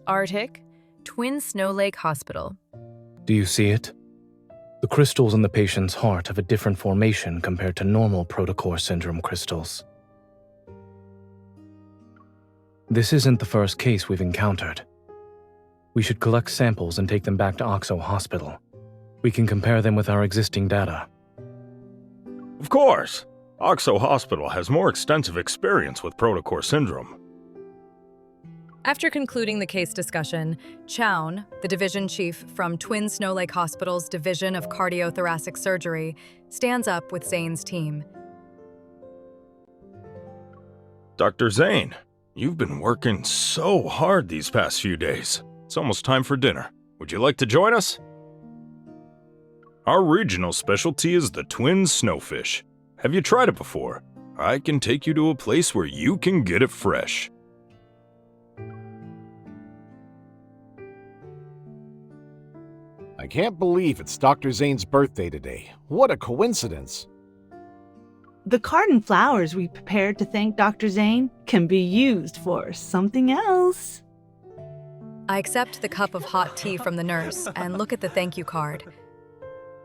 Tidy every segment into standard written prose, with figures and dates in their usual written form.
Arctic, Twin Snow Lake Hospital. Do you see it? The crystals in the patient's heart have a different formation compared to normal protocore syndrome crystals. This isn't the first case we've encountered. We should collect samples and take them back to Oxo Hospital. We can compare them with our existing data. Of course! Oxo Hospital has more extensive experience with protocore syndrome. After concluding the case discussion, Chown, the division chief from Twin Snow Lake Hospital's Division of Cardiothoracic Surgery, stands up with Zayne's team. Dr. Zayne, you've been working so hard these past few days. It's almost time for dinner. Would you like to join us? Our regional specialty is the twin snowfish. Have you tried it before? I can take you to a place where you can get it fresh. I can't believe it's Dr. Zayne's birthday today. What a coincidence. The carton flowers we prepared to thank Dr. Zayne can be used for something else. I accept the cup of hot tea from the nurse and look at the thank you card.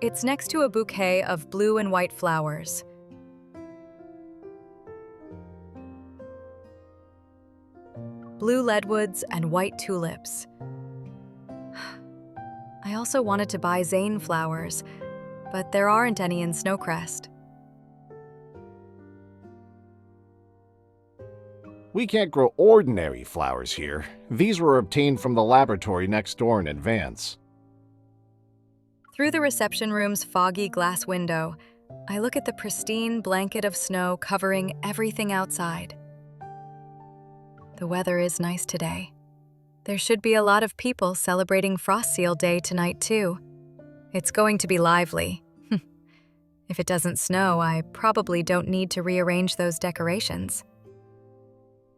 It's next to a bouquet of blue and white flowers. Blue leadwoods and white tulips. I also wanted to buy Zayne flowers, but there aren't any in Snowcrest. We can't grow ordinary flowers here. These were obtained from the laboratory next door in advance. Through the reception room's foggy glass window, I look at the pristine blanket of snow covering everything outside. The weather is nice today. There should be a lot of people celebrating Frost Seal Day tonight, too. It's going to be lively. If it doesn't snow, I probably don't need to rearrange those decorations.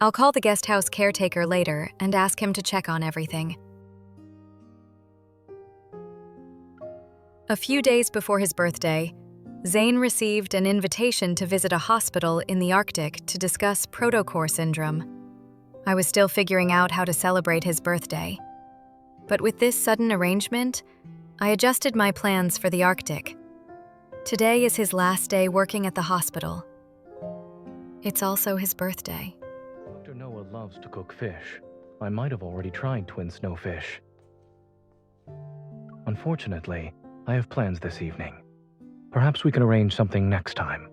I'll call the guest house caretaker later and ask him to check on everything. A few days before his birthday, Zayne received an invitation to visit a hospital in the Arctic to discuss protocore syndrome. I was still figuring out how to celebrate his birthday. But with this sudden arrangement, I adjusted my plans for the Arctic. Today is his last day working at the hospital. It's also his birthday. Dr. Noah loves to cook fish. I might have already tried twin snowfish. Unfortunately, I have plans this evening. Perhaps we can arrange something next time.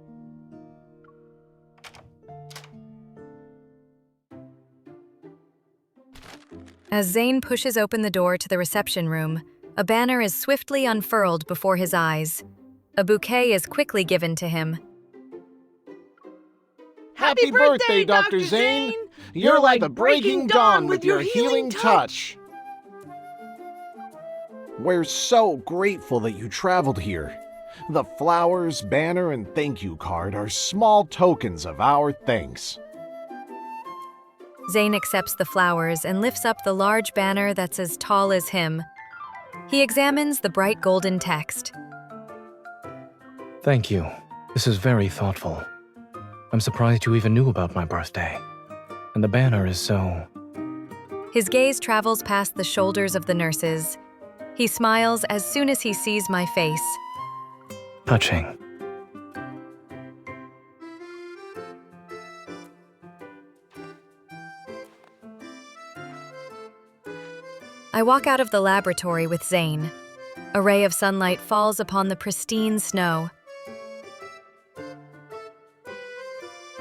As Zayne pushes open the door to the reception room, a banner is swiftly unfurled before his eyes. A bouquet is quickly given to him. Happy birthday, Dr. Zayne! You're like the breaking dawn with your healing touch. We're so grateful that you traveled here. The flowers, banner, and thank you card are small tokens of our thanks. Zayne accepts the flowers and lifts up the large banner that's as tall as him. He examines the bright golden text. Thank you. This is very thoughtful. I'm surprised you even knew about my birthday. And the banner is so... His gaze travels past the shoulders of the nurses. He smiles as soon as he sees my face. touching. I walk out of the laboratory with Zayne. A ray of sunlight falls upon the pristine snow.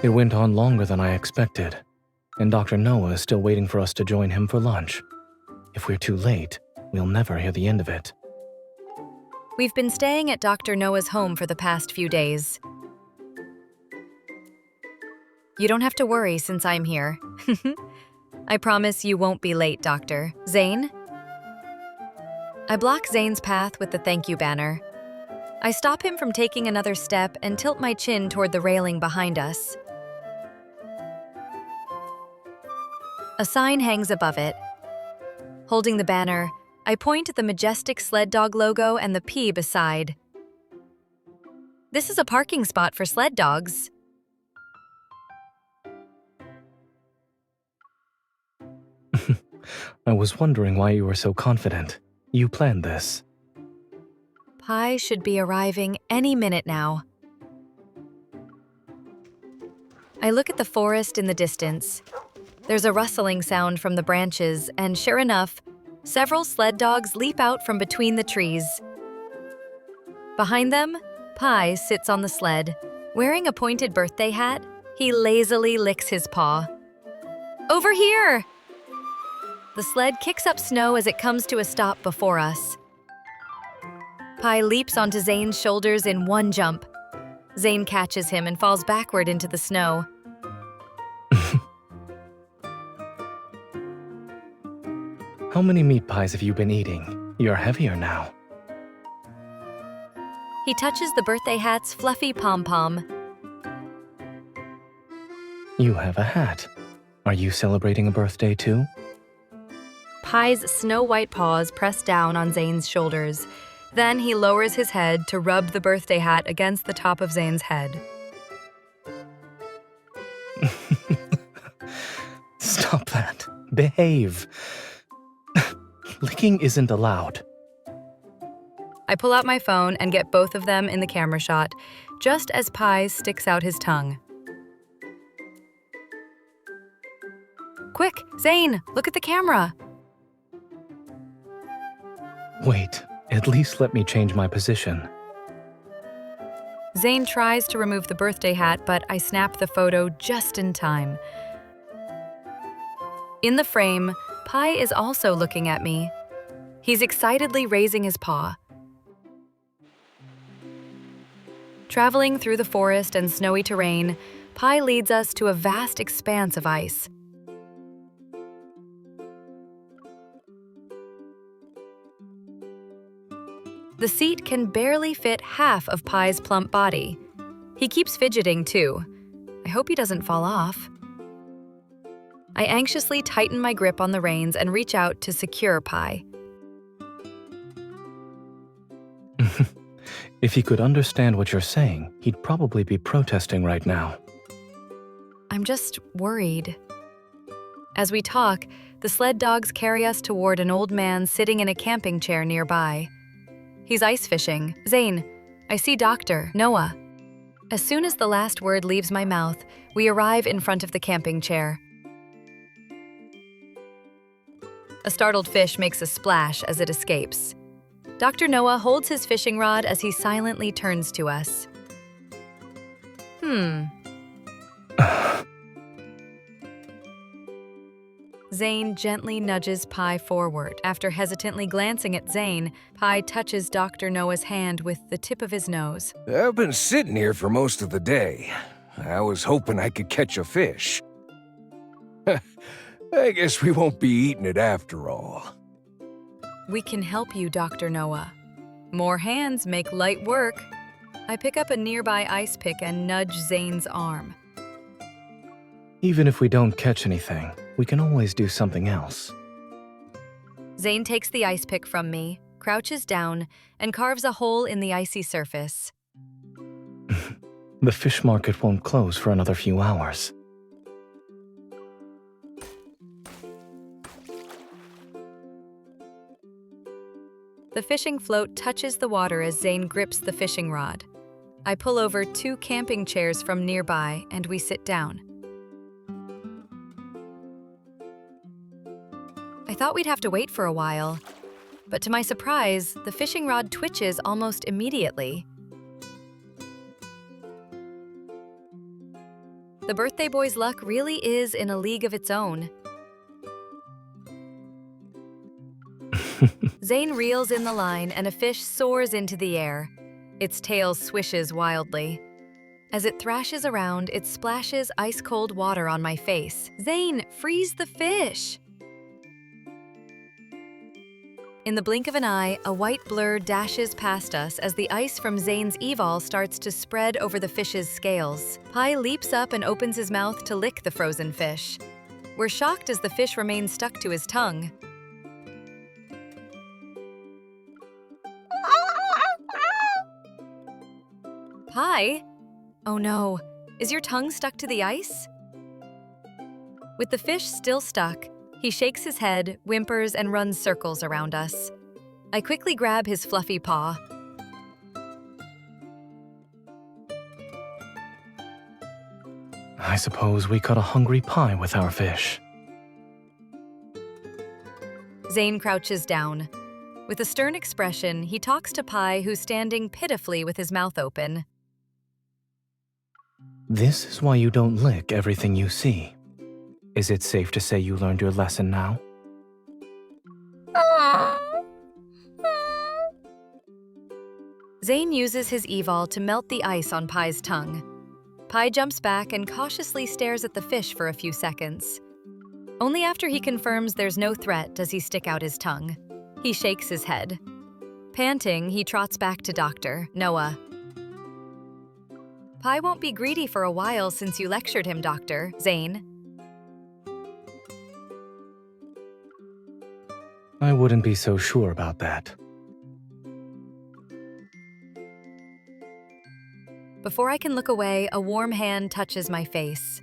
It went on longer than I expected, and Dr. Noah is still waiting for us to join him for lunch. If we're too late, we'll never hear the end of it. We've been staying at Dr. Noah's home for the past few days. You don't have to worry since I'm here. I promise you won't be late, Doctor. Zayne? I block Zayne's path with the thank you banner. I stop him from taking another step and tilt my chin toward the railing behind us. A sign hangs above it. Holding the banner, I point at the majestic sled dog logo and the P beside. This is a parking spot for sled dogs. I was wondering why you were so confident. You planned this. Pi should be arriving any minute now. I look at the forest in the distance. There's a rustling sound from the branches, and sure enough, several sled dogs leap out from between the trees. Behind them, Pi sits on the sled. Wearing a pointed birthday hat, he lazily licks his paw. Over here! The sled kicks up snow as it comes to a stop before us. Pi leaps onto Zayne's shoulders in one jump. Zayne catches him and falls backward into the snow. How many meat pies have you been eating? You're heavier now. He touches the birthday hat's fluffy pom-pom. You have a hat. Are you celebrating a birthday too? Pi's snow-white paws press down on Zayne's shoulders. Then he lowers his head to rub the birthday hat against the top of Zayne's head. Stop that. Behave. Licking isn't allowed. I pull out my phone and get both of them in the camera shot, just as Pi sticks out his tongue. Quick, Zayne, look at the camera. Wait, at least let me change my position. Zayne tries to remove the birthday hat, but I snap the photo just in time. In the frame, Pi is also looking at me. He's excitedly raising his paw. Traveling through the forest and snowy terrain, Pi leads us to a vast expanse of ice. The seat can barely fit half of Pi's plump body. He keeps fidgeting too. I hope he doesn't fall off. I anxiously tighten my grip on the reins and reach out to secure Pi. If he could understand what you're saying, he'd probably be protesting right now. I'm just worried. As we talk, the sled dogs carry us toward an old man sitting in a camping chair nearby. He's ice fishing. Zayne, I see Dr. Noah. As soon as the last word leaves my mouth, we arrive in front of the camping chair. A startled fish makes a splash as it escapes. Dr. Noah holds his fishing rod as he silently turns to us. Zayne gently nudges Pi forward. After hesitantly glancing at Zayne, Pi touches Dr. Noah's hand with the tip of his nose. I've been sitting here for most of the day. I was hoping I could catch a fish. I guess we won't be eating it after all. We can help you, Dr. Noah. More hands make light work. I pick up a nearby ice pick and nudge Zayne's arm. Even if we don't catch anything, we can always do something else. Zayne takes the ice pick from me, crouches down, and carves a hole in the icy surface. The fish market won't close for another few hours. The fishing float touches the water as Zayne grips the fishing rod. I pull over 2 camping chairs from nearby and we sit down. I thought we'd have to wait for a while, but to my surprise, the fishing rod twitches almost immediately. The birthday boy's luck really is in a league of its own. Zayne reels in the line and a fish soars into the air. Its tail swishes wildly. As it thrashes around, it splashes ice-cold water on my face. Zayne, freeze the fish! In the blink of an eye, a white blur dashes past us as the ice from Zayne's evol starts to spread over the fish's scales. Pi leaps up and opens his mouth to lick the frozen fish. We're shocked as the fish remains stuck to his tongue. Pi? Oh no, is your tongue stuck to the ice? With the fish still stuck, He shakes his head, whimpers, and runs circles around us. I quickly grab his fluffy paw. I suppose we caught a hungry pie with our fish. Zayne crouches down. With a stern expression, he talks to Pi, who's standing pitifully with his mouth open. This is why you don't lick everything you see. Is it safe to say you learned your lesson now? Zayne uses his evol to melt the ice on Pi's tongue. Pi jumps back and cautiously stares at the fish for a few seconds. Only after he confirms there's no threat does he stick out his tongue. He shakes his head. Panting, he trots back to Dr. Noah. Pi won't be greedy for a while since you lectured him, Dr. Zayne. I wouldn't be so sure about that. Before I can look away, a warm hand touches my face.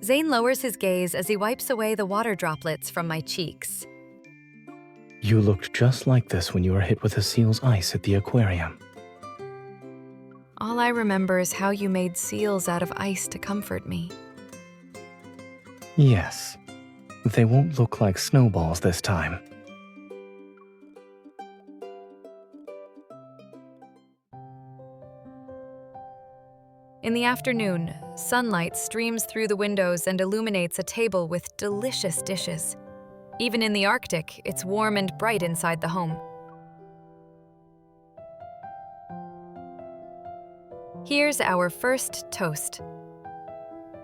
Zayne lowers his gaze as he wipes away the water droplets from my cheeks. You looked just like this when you were hit with a seal's ice at the aquarium. All I remember is how you made seals out of ice to comfort me. Yes. They won't look like snowballs this time. In the afternoon, sunlight streams through the windows and illuminates a table with delicious dishes. Even in the Arctic, it's warm and bright inside the home. Here's our first toast.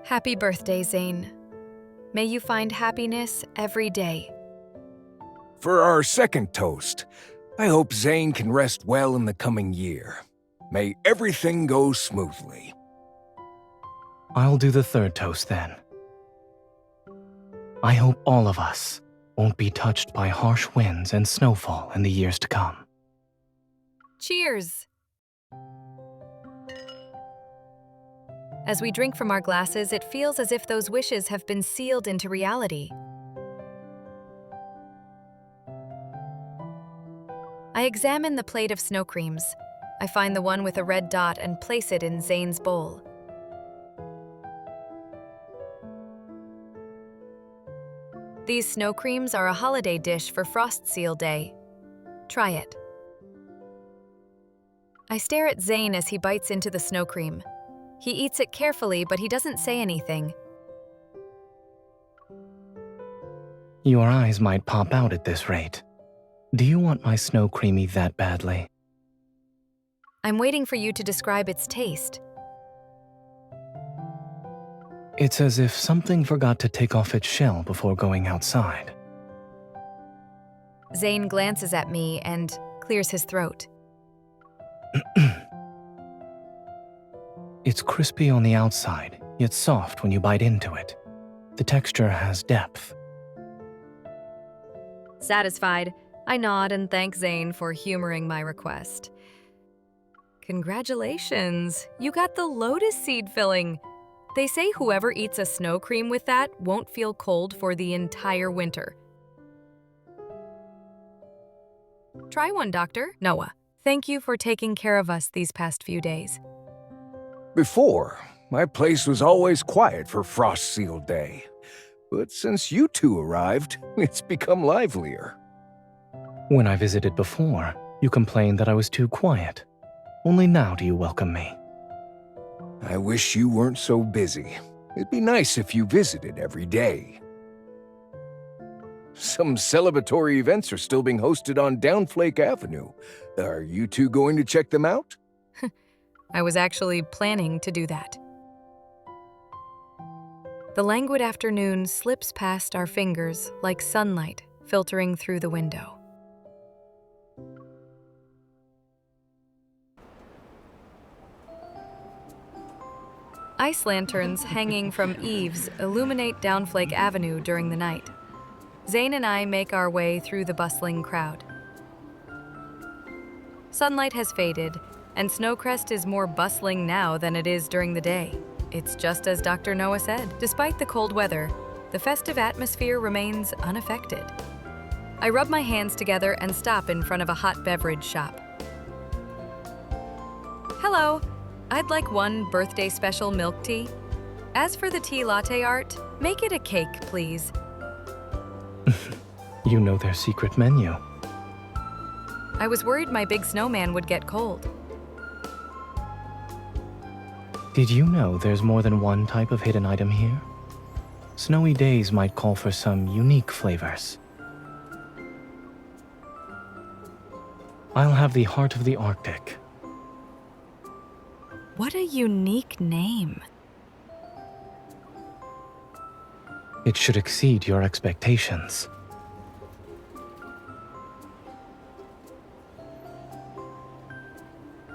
Happy birthday, Zayne. May you find happiness every day. For our second toast, I hope Zayne can rest well in the coming year. May everything go smoothly. I'll do the third toast then. I hope all of us won't be touched by harsh winds and snowfall in the years to come. Cheers! As we drink from our glasses, it feels as if those wishes have been sealed into reality. I examine the plate of snow creams. I find the one with a red dot and place it in Zayne's bowl. These snow creams are a holiday dish for Frost Seal Day. Try it. I stare at Zayne as he bites into the snow cream. He eats it carefully, but he doesn't say anything. Your eyes might pop out at this rate. Do you want my snow creamy that badly? I'm waiting for you to describe its taste. It's as if something forgot to take off its shell before going outside. Zayne glances at me and clears his throat. It's crispy on the outside, yet soft when you bite into it. The texture has depth. Satisfied, I nod and thank Zayne for humoring my request. Congratulations, you got the lotus seed filling. They say whoever eats a snow cream with that won't feel cold for the entire winter. Try one, Dr. Noah. Thank you for taking care of us these past few days. Before, my place was always quiet for Frost Seal Day. But since you two arrived, it's become livelier. When I visited before, you complained that I was too quiet. Only now do you welcome me. I wish you weren't so busy. It'd be nice if you visited every day. Some celebratory events are still being hosted on Downflake Avenue. Are you two going to check them out? I was actually planning to do that. The languid afternoon slips past our fingers like sunlight filtering through the window. Ice lanterns hanging from eaves illuminate Downflake Avenue during the night. Zayne and I make our way through the bustling crowd. Sunlight has faded, and Snowcrest is more bustling now than it is during the day. It's just as Dr. Noah said. Despite the cold weather, the festive atmosphere remains unaffected. I rub my hands together and stop in front of a hot beverage shop. Hello, I'd like one birthday special milk tea. As for the tea latte art, make it a cake, please. You know their secret menu. I was worried my big snowman would get cold. Did you know there's more than one type of hidden item here? Snowy days might call for some unique flavors. I'll have the Heart of the Arctic. What a unique name. It should exceed your expectations.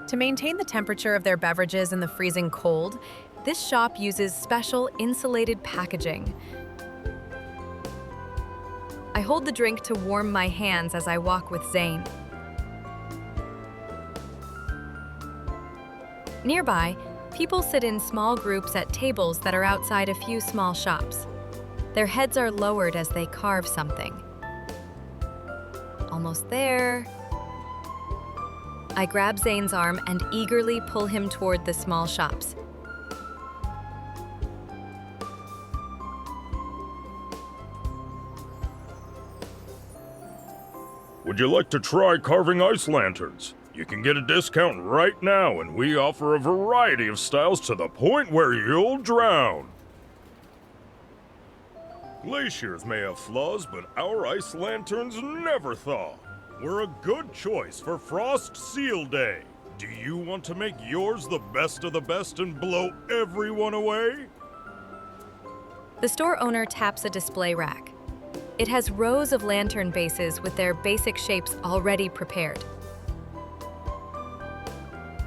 To maintain the temperature of their beverages in the freezing cold, this shop uses special insulated packaging. I hold the drink to warm my hands as I walk with Zayne. Nearby, people sit in small groups at tables that are outside a few small shops. Their heads are lowered as they carve something. Almost there. I grab Zayne's arm and eagerly pull him toward the small shops. Would you like to try carving ice lanterns? You can get a discount right now, and we offer a variety of styles to the point where you'll drown. Glaciers may have flaws, but our ice lanterns never thaw. We're a good choice for Frost Seal Day. Do you want to make yours the best of the best and blow everyone away? The store owner taps a display rack. It has rows of lantern bases with their basic shapes already prepared.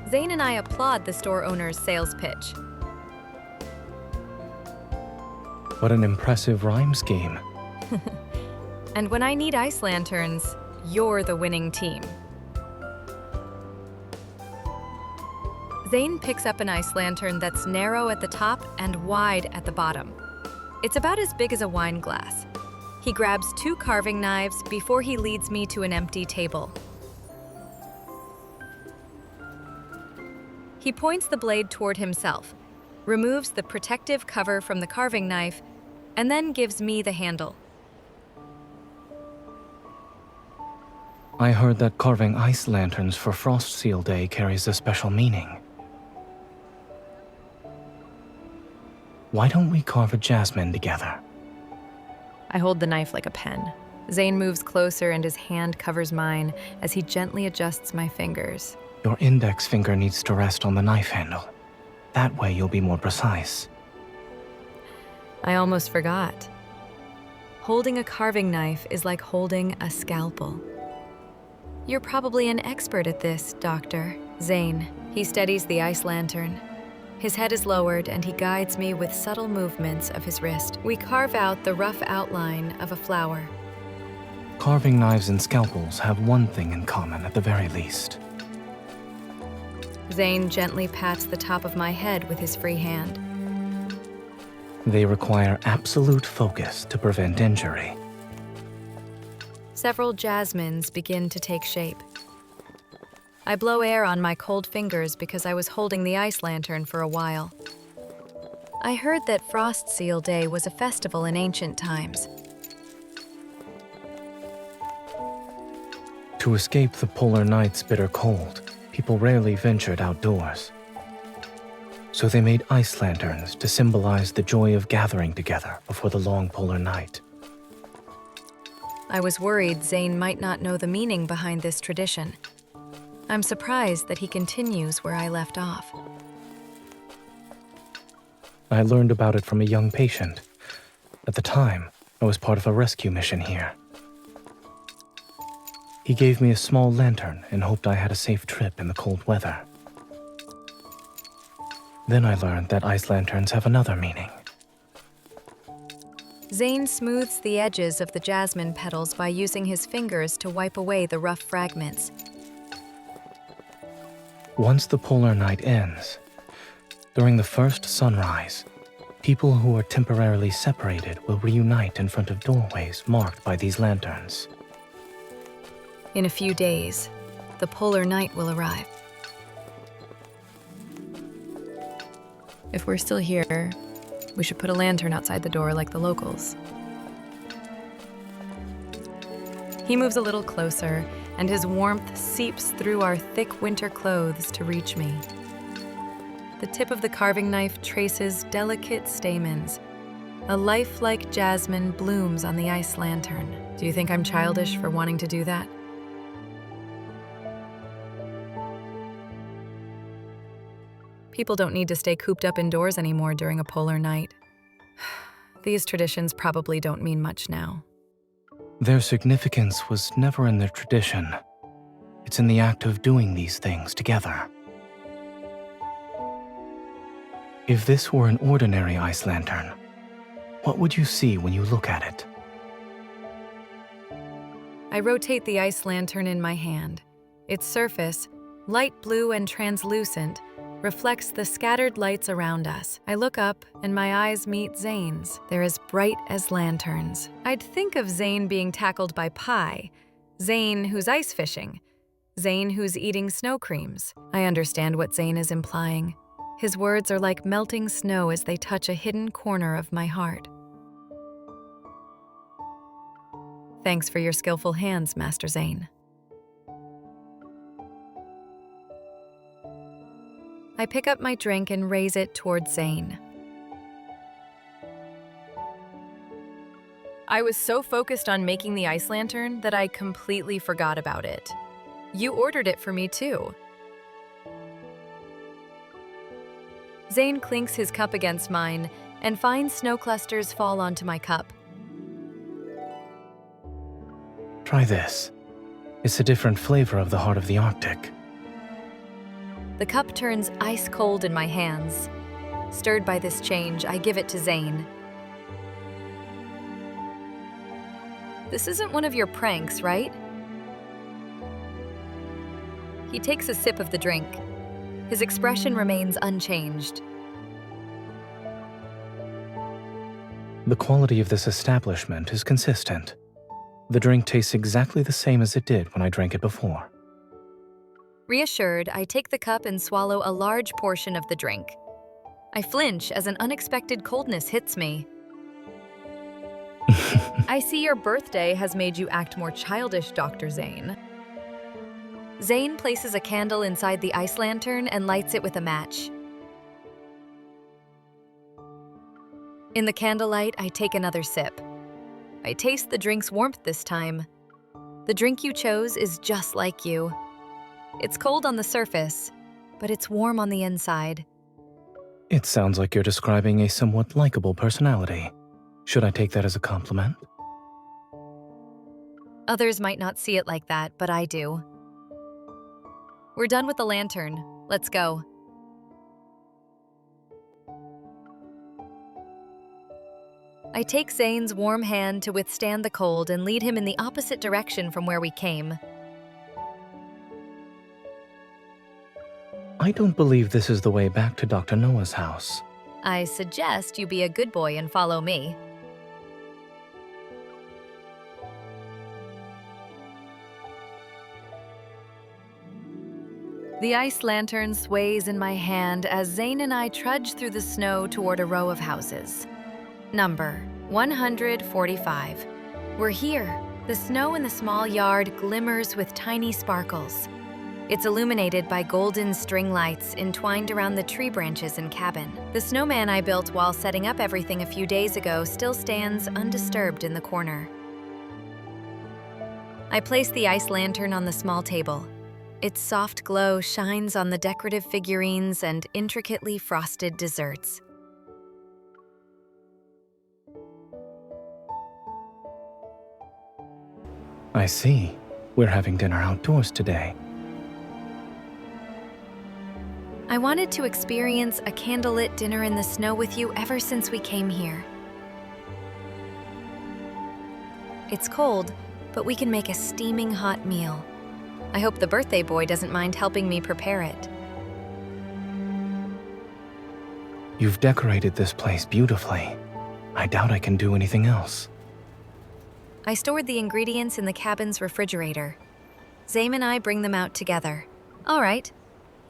Zayne and I applaud the store owner's sales pitch. What an impressive rhyme scheme. And when I need ice lanterns, you're the winning team. Zayne picks up an ice lantern that's narrow at the top and wide at the bottom. It's about as big as a wine glass. He grabs 2 carving knives before he leads me to an empty table. He points the blade toward himself, removes the protective cover from the carving knife, and then gives me the handle. I heard that carving ice lanterns for Frost Seal Day carries a special meaning. Why don't we carve a jasmine together? I hold the knife like a pen. Zayne moves closer and his hand covers mine as he gently adjusts my fingers. Your index finger needs to rest on the knife handle. That way you'll be more precise. I almost forgot. Holding a carving knife is like holding a scalpel. You're probably an expert at this, Doctor. Zayne. He steadies the ice lantern. His head is lowered and he guides me with subtle movements of his wrist. We carve out the rough outline of a flower. Carving knives and scalpels have one thing in common at the very least. Zayne gently pats the top of my head with his free hand. They require absolute focus to prevent injury. Several jasmines begin to take shape. I blow air on my cold fingers because I was holding the ice lantern for a while. I heard that Frost Seal Day was a festival in ancient times. To escape the polar night's bitter cold, people rarely ventured outdoors. So they made ice lanterns to symbolize the joy of gathering together before the long polar night. I was worried Zayne might not know the meaning behind this tradition. I'm surprised that he continues where I left off. I learned about it from a young patient. At the time, I was part of a rescue mission here. He gave me a small lantern and hoped I had a safe trip in the cold weather. Then I learned that ice lanterns have another meaning. Zayne smooths the edges of the jasmine petals by using his fingers to wipe away the rough fragments. Once the polar night ends, during the first sunrise, People who are temporarily separated will reunite in front of doorways marked by these lanterns. In a few days, the polar night will arrive. If we're still here, we should put a lantern outside the door like the locals. He moves a little closer, and his warmth seeps through our thick winter clothes to reach me. The tip of the carving knife traces delicate stamens. A lifelike jasmine blooms on the ice lantern. Do you think I'm childish for wanting to do that? People don't need to stay cooped up indoors anymore during a polar night. These traditions probably don't mean much now. Their significance was never in their tradition. It's in the act of doing these things together. If this were an ordinary ice lantern, what would you see when you look at it? I rotate the ice lantern in my hand. Its surface, light blue and translucent, reflects the scattered lights around us. I look up and my eyes meet Zayne's. They're as bright as lanterns. I'd think of Zayne being tackled by Pi, Zayne who's ice fishing, Zayne who's eating snow creams. I understand what Zayne is implying. His words are like melting snow as they touch a hidden corner of my heart. Thanks for your skillful hands, Master Zayne. I pick up my drink and raise it toward Zayne. I was so focused on making the ice lantern that I completely forgot about it. You ordered it for me too. Zayne clinks his cup against mine, and fine snow clusters fall onto my cup. Try this. It's a different flavor of the heart of the Arctic. The cup turns ice cold in my hands. Stirred by this change, I give it to Zayne. This isn't one of your pranks, right? He takes a sip of the drink. His expression remains unchanged. The quality of this establishment is consistent. The drink tastes exactly the same as it did when I drank it before. Reassured, I take the cup and swallow a large portion of the drink. I flinch as an unexpected coldness hits me. I see your birthday has made you act more childish, Dr. Zayne. Zayne places a candle inside the ice lantern and lights it with a match. In the candlelight, I take another sip. I taste the drink's warmth this time. The drink you chose is just like you. It's cold on the surface, but it's warm on the inside. It sounds like you're describing a somewhat likable personality. Should I take that as a compliment? Others might not see it like that, but I do. We're done with the lantern. Let's go. I take Zayne's warm hand to withstand the cold and lead him in the opposite direction from where we came. I don't believe this is the way back to Dr. Noah's house. I suggest you be a good boy and follow me. The ice lantern sways in my hand as Zayne and I trudge through the snow toward a row of houses. Number 145. We're here. The snow in the small yard glimmers with tiny sparkles. It's illuminated by golden string lights entwined around the tree branches and cabin. The snowman I built while setting up everything a few days ago still stands undisturbed in the corner. I place the ice lantern on the small table. Its soft glow shines on the decorative figurines and intricately frosted desserts. I see. We're having dinner outdoors today. I wanted to experience a candlelit dinner in the snow with you ever since we came here. It's cold, but we can make a steaming hot meal. I hope the birthday boy doesn't mind helping me prepare it. You've decorated this place beautifully. I doubt I can do anything else. I stored the ingredients in the cabin's refrigerator. Zayne and I bring them out together. All right,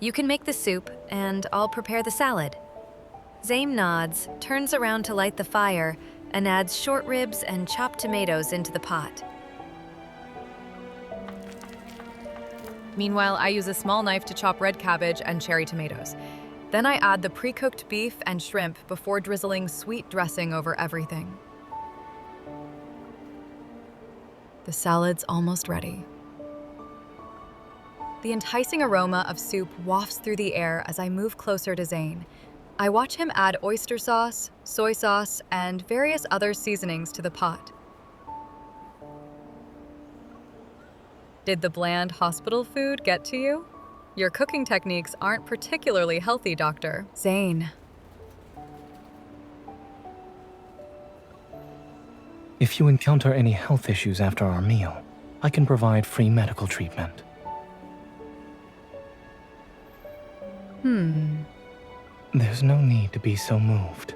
you can make the soup, and I'll prepare the salad. Zayne nods, turns around to light the fire, and adds short ribs and chopped tomatoes into the pot. Meanwhile, I use a small knife to chop red cabbage and cherry tomatoes. Then I add the pre-cooked beef and shrimp before drizzling sweet dressing over everything. The salad's almost ready. The enticing aroma of soup wafts through the air as I move closer to Zayne. I watch him add oyster sauce, soy sauce, and various other seasonings to the pot. Did the bland hospital food get to you? Your cooking techniques aren't particularly healthy, Doctor. Zayne. If you encounter any health issues after our meal, I can provide free medical treatment. There's no need to be so moved.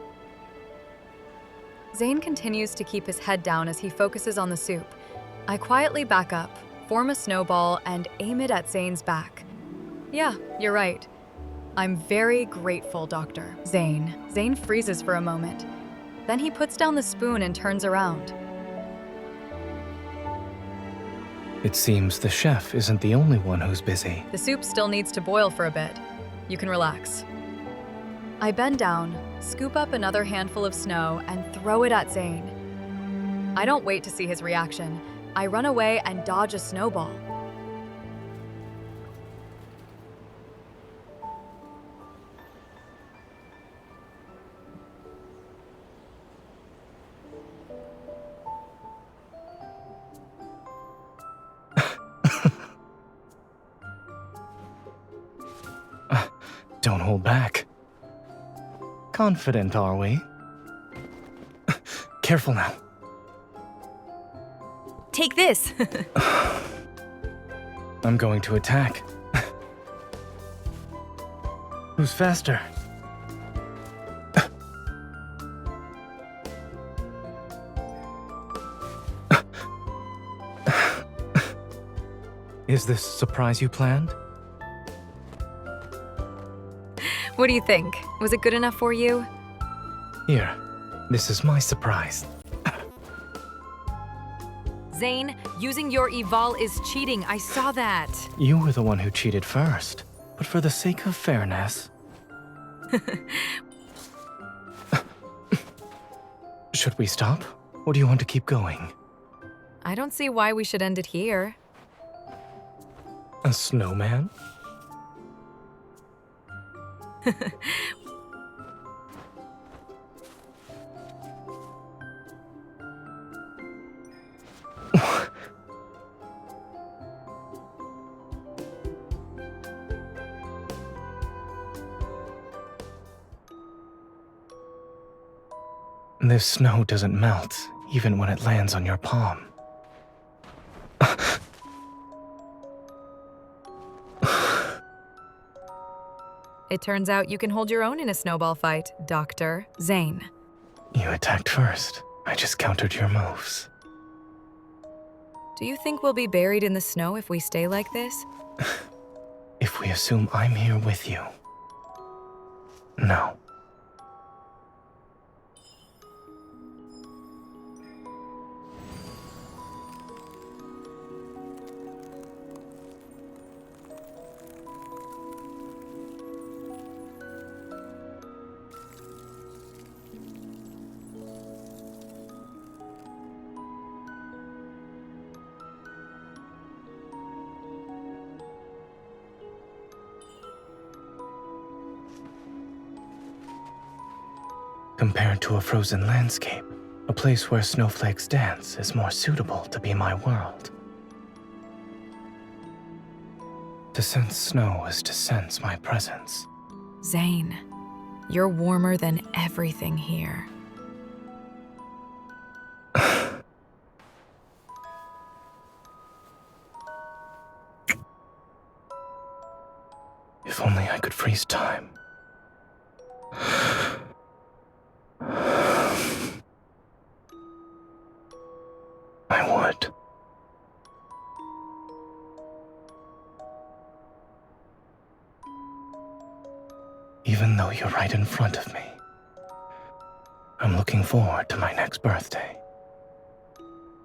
Zayne continues to keep his head down as he focuses on the soup. I quietly back up, form a snowball, and aim it at Zayne's back. Yeah, you're right. I'm very grateful, Doctor. Zayne freezes for a moment. Then he puts down the spoon and turns around. It seems the chef isn't the only one who's busy. The soup still needs to boil for a bit. You can relax. I bend down, scoop up another handful of snow, and throw it at Zayne. I don't wait to see his reaction. I run away and dodge a snowball. Don't hold back. Confident, are we? Careful now. Take this! I'm going to attack. Who's faster? Is this a surprise you planned? What do you think? Was it good enough for you? Here, this is my surprise. Zayne, using your evol is cheating. I saw that. You were the one who cheated first, but for the sake of fairness... Should we stop? Or do you want to keep going? I don't see why we should end it here. A snowman? This snow doesn't melt, even when it lands on your palm. It turns out you can hold your own in a snowball fight, Dr. Zayne. You attacked first. I just countered your moves. Do you think we'll be buried in the snow if we stay like this? If we assume I'm here with you. No. Compared to a frozen landscape, a place where snowflakes dance is more suitable to be my world. To sense snow is to sense my presence. Zayne, you're warmer than everything here. If only I could freeze time. good. Even though you're right in front of me, I'm looking forward to my next birthday.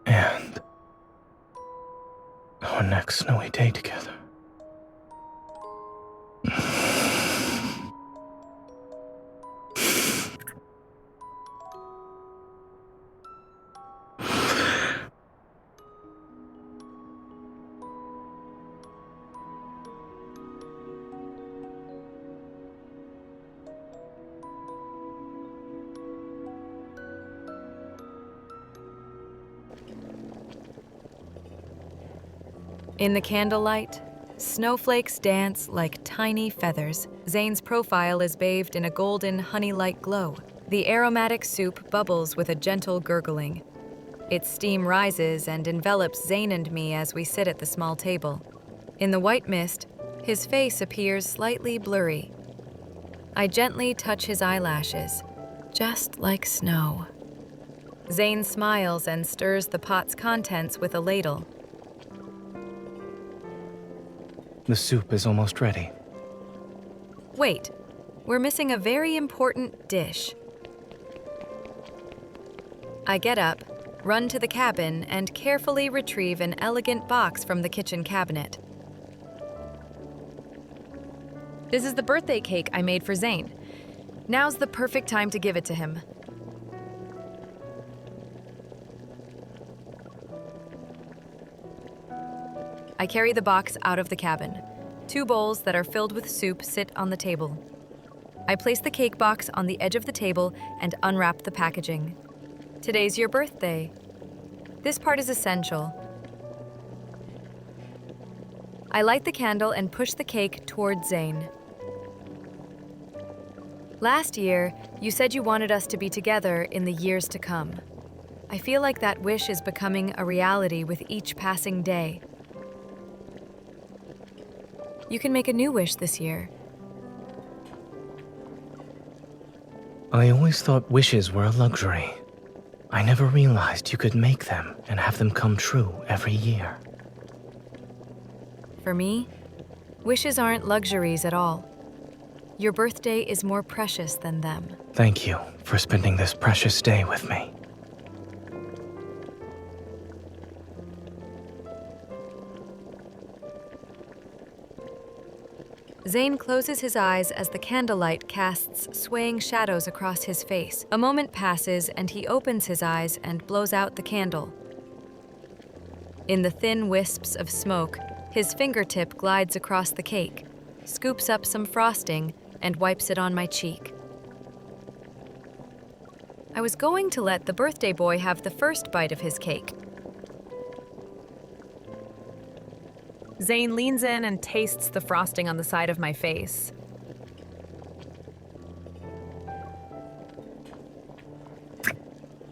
And our next snowy day together. In the candlelight, snowflakes dance like tiny feathers. Zayne's profile is bathed in a golden, honey-like glow. The aromatic soup bubbles with a gentle gurgling. Its steam rises and envelops Zayne and me as we sit at the small table. In the white mist, his face appears slightly blurry. I gently touch his eyelashes, just like snow. Zayne smiles and stirs the pot's contents with a ladle. The soup is almost ready. Wait, we're missing a very important dish. I get up, run to the cabin, and carefully retrieve an elegant box from the kitchen cabinet. This is the birthday cake I made for Zayne. Now's the perfect time to give it to him. I carry the box out of the cabin. 2 bowls that are filled with soup sit on the table. I place the cake box on the edge of the table and unwrap the packaging. Today's your birthday. This part is essential. I light the candle and push the cake toward Zayne. Last year, you said you wanted us to be together in the years to come. I feel like that wish is becoming a reality with each passing day. You can make a new wish this year. I always thought wishes were a luxury. I never realized you could make them and have them come true every year. For me, wishes aren't luxuries at all. Your birthday is more precious than them. Thank you for spending this precious day with me. Zayne closes his eyes as the candlelight casts swaying shadows across his face. A moment passes and he opens his eyes and blows out the candle. In the thin wisps of smoke, his fingertip glides across the cake, scoops up some frosting, and wipes it on my cheek. I was going to let the birthday boy have the first bite of his cake. Zayne leans in and tastes the frosting on the side of my face.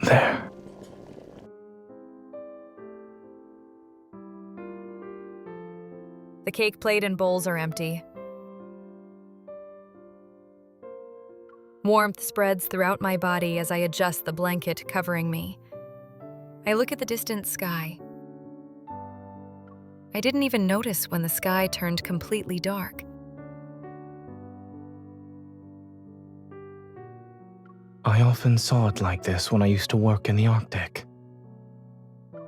There. The cake plate and bowls are empty. Warmth spreads throughout my body as I adjust the blanket covering me. I look at the distant sky. I didn't even notice when the sky turned completely dark. I often saw it like this when I used to work in the Arctic.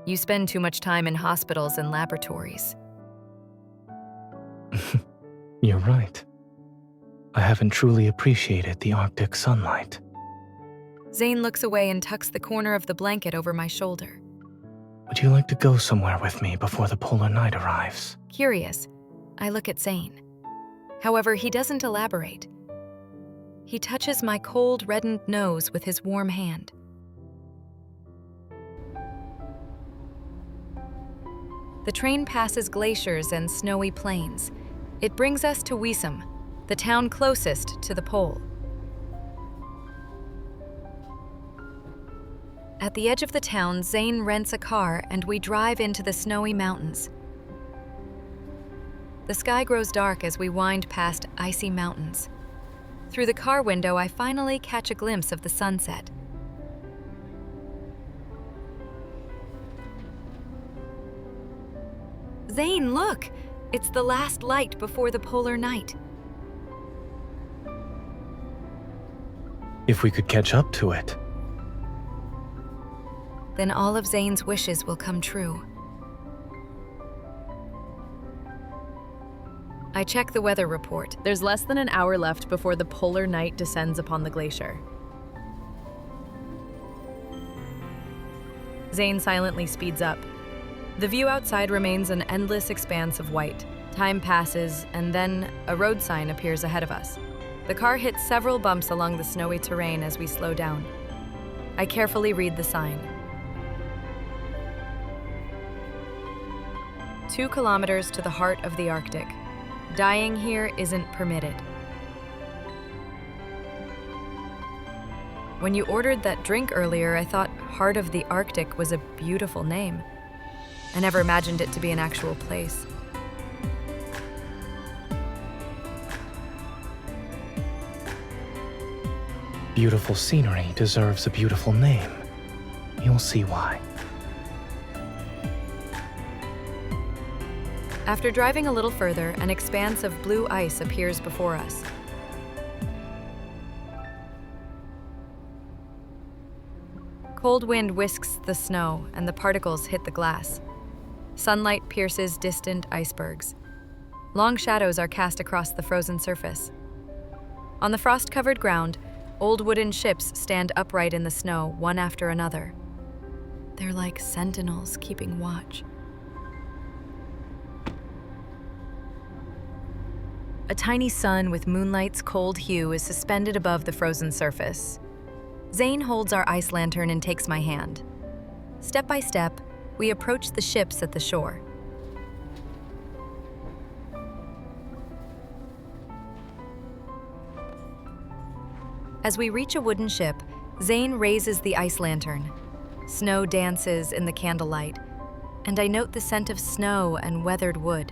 You spend too much time in hospitals and laboratories. You're right. I haven't truly appreciated the Arctic sunlight. Zayne looks away and tucks the corner of the blanket over my shoulder. Would you like to go somewhere with me before the polar night arrives? Curious, I look at Zayne. However, he doesn't elaborate. He touches my cold, reddened nose with his warm hand. The train passes glaciers and snowy plains. It brings us to Wiesum, the town closest to the pole. At the edge of the town, Zayne rents a car and we drive into the snowy mountains. The sky grows dark as we wind past icy mountains. Through the car window, I finally catch a glimpse of the sunset. Zayne, look! It's the last light before the polar night. If we could catch up to it. Then all of Zayne's wishes will come true. I check the weather report. There's less than an hour left before the polar night descends upon the glacier. Zayne silently speeds up. The view outside remains an endless expanse of white. Time passes, and then a road sign appears ahead of us. The car hits several bumps along the snowy terrain as we slow down. I carefully read the sign. 2 kilometers to the heart of the Arctic. Dying here isn't permitted. When you ordered that drink earlier, I thought Heart of the Arctic was a beautiful name. I never imagined it to be an actual place. Beautiful scenery deserves a beautiful name. You'll see why. After driving a little further, an expanse of blue ice appears before us. Cold wind whisks the snow, and the particles hit the glass. Sunlight pierces distant icebergs. Long shadows are cast across the frozen surface. On the frost-covered ground, old wooden ships stand upright in the snow, one after another. They're like sentinels keeping watch. A tiny sun with moonlight's cold hue is suspended above the frozen surface. Zayne holds our ice lantern and takes my hand. Step by step, we approach the ships at the shore. As we reach a wooden ship, Zayne raises the ice lantern. Snow dances in the candlelight, and I note the scent of snow and weathered wood.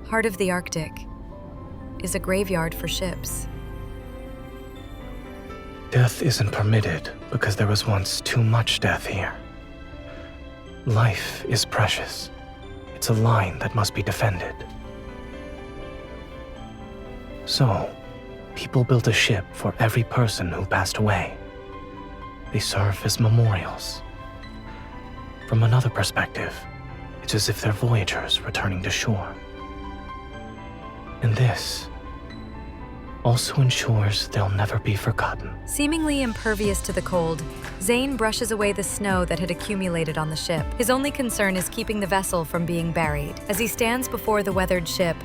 Heart of the Arctic is a graveyard for ships. Death isn't permitted because there was once too much death here. Life is precious. It's a line that must be defended. So, people built a ship for every person who passed away. They serve as memorials. From another perspective, it's as if they're voyagers returning to shore. And this also ensures they'll never be forgotten. Seemingly impervious to the cold, Zayne brushes away the snow that had accumulated on the ship. His only concern is keeping the vessel from being buried. As he stands before the weathered ship,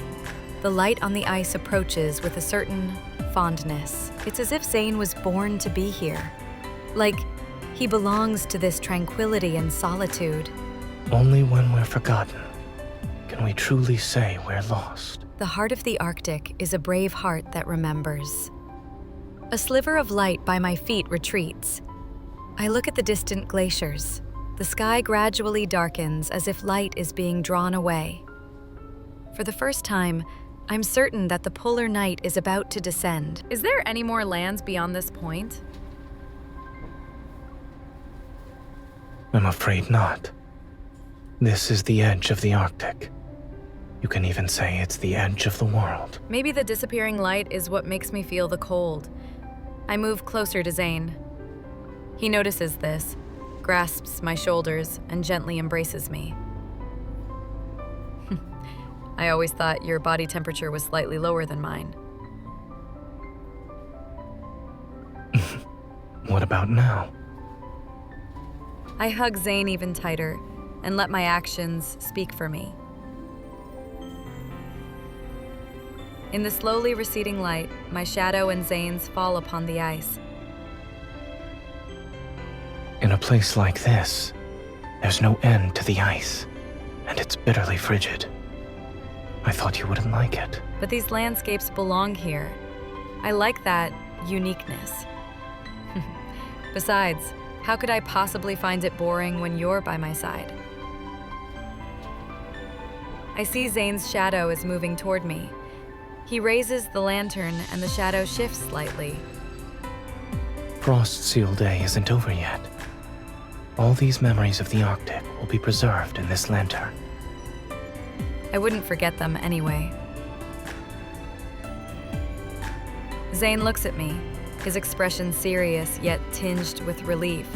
the light on the ice approaches with a certain fondness. It's as if Zayne was born to be here. Like, he belongs to this tranquility and solitude. Only when we're forgotten can we truly say we're lost. The heart of the Arctic is a brave heart that remembers. A sliver of light by my feet retreats. I look at the distant glaciers. The sky gradually darkens as if light is being drawn away. For the first time, I'm certain that the polar night is about to descend. Is there any more lands beyond this point? I'm afraid not. This is the edge of the Arctic. You can even say it's the edge of the world. Maybe the disappearing light is what makes me feel the cold. I move closer to Zayne. He notices this, grasps my shoulders, and gently embraces me. I always thought your body temperature was slightly lower than mine. What about now? I hug Zayne even tighter and let my actions speak for me. In the slowly receding light, my shadow and Zayne's fall upon the ice. In a place like this, there's no end to the ice, and it's bitterly frigid. I thought you wouldn't like it. But these landscapes belong here. I like that uniqueness. Besides, how could I possibly find it boring when you're by my side? I see Zayne's shadow is moving toward me. He raises the lantern and the shadow shifts slightly. Frost Seal Day isn't over yet. All these memories of the Arctic will be preserved in this lantern. I wouldn't forget them anyway. Zayne looks at me, his expression serious yet tinged with relief.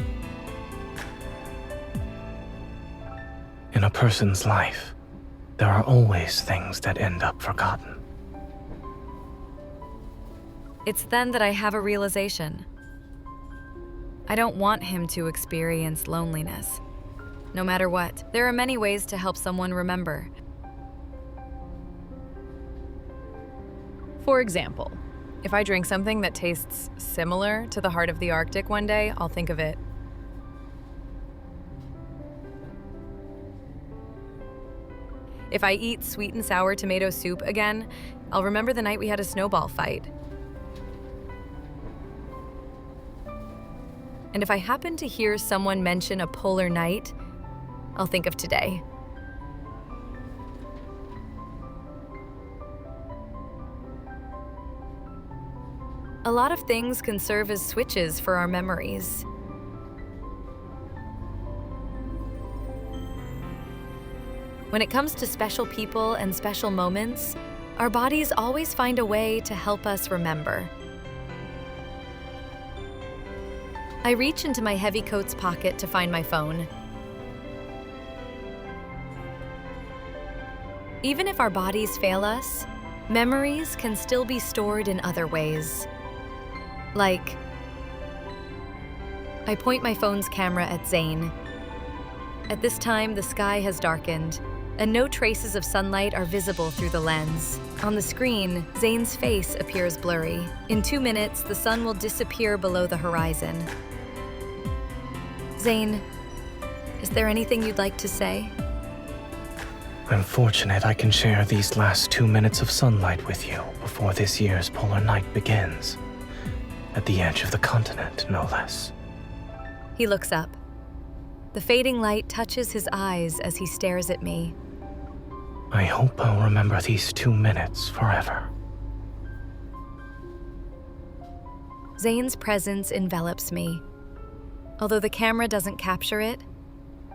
In a person's life, there are always things that end up forgotten. It's then that I have a realization. I don't want him to experience loneliness. No matter what, there are many ways to help someone remember. For example, if I drink something that tastes similar to the heart of the Arctic one day, I'll think of it. If I eat sweet and sour tomato soup again, I'll remember the night we had a snowball fight. And if I happen to hear someone mention a polar night, I'll think of today. A lot of things can serve as switches for our memories. When it comes to special people and special moments, our bodies always find a way to help us remember. I reach into my heavy coat's pocket to find my phone. Even if our bodies fail us, memories can still be stored in other ways. Like, I point my phone's camera at Zayne. At this time, the sky has darkened, and no traces of sunlight are visible through the lens. On the screen, Zayne's face appears blurry. In 2 minutes, the sun will disappear below the horizon. Zayne, is there anything you'd like to say? I'm fortunate I can share these last 2 minutes of sunlight with you before this year's polar night begins. At the edge of the continent, no less. He looks up. The fading light touches his eyes as he stares at me. I hope I'll remember these 2 minutes forever. Zayne's presence envelops me. Although the camera doesn't capture it,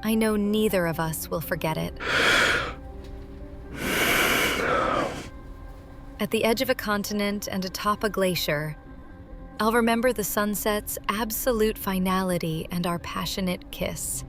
I know neither of us will forget it. At the edge of a continent and atop a glacier, I'll remember the sunset's absolute finality and our passionate kiss.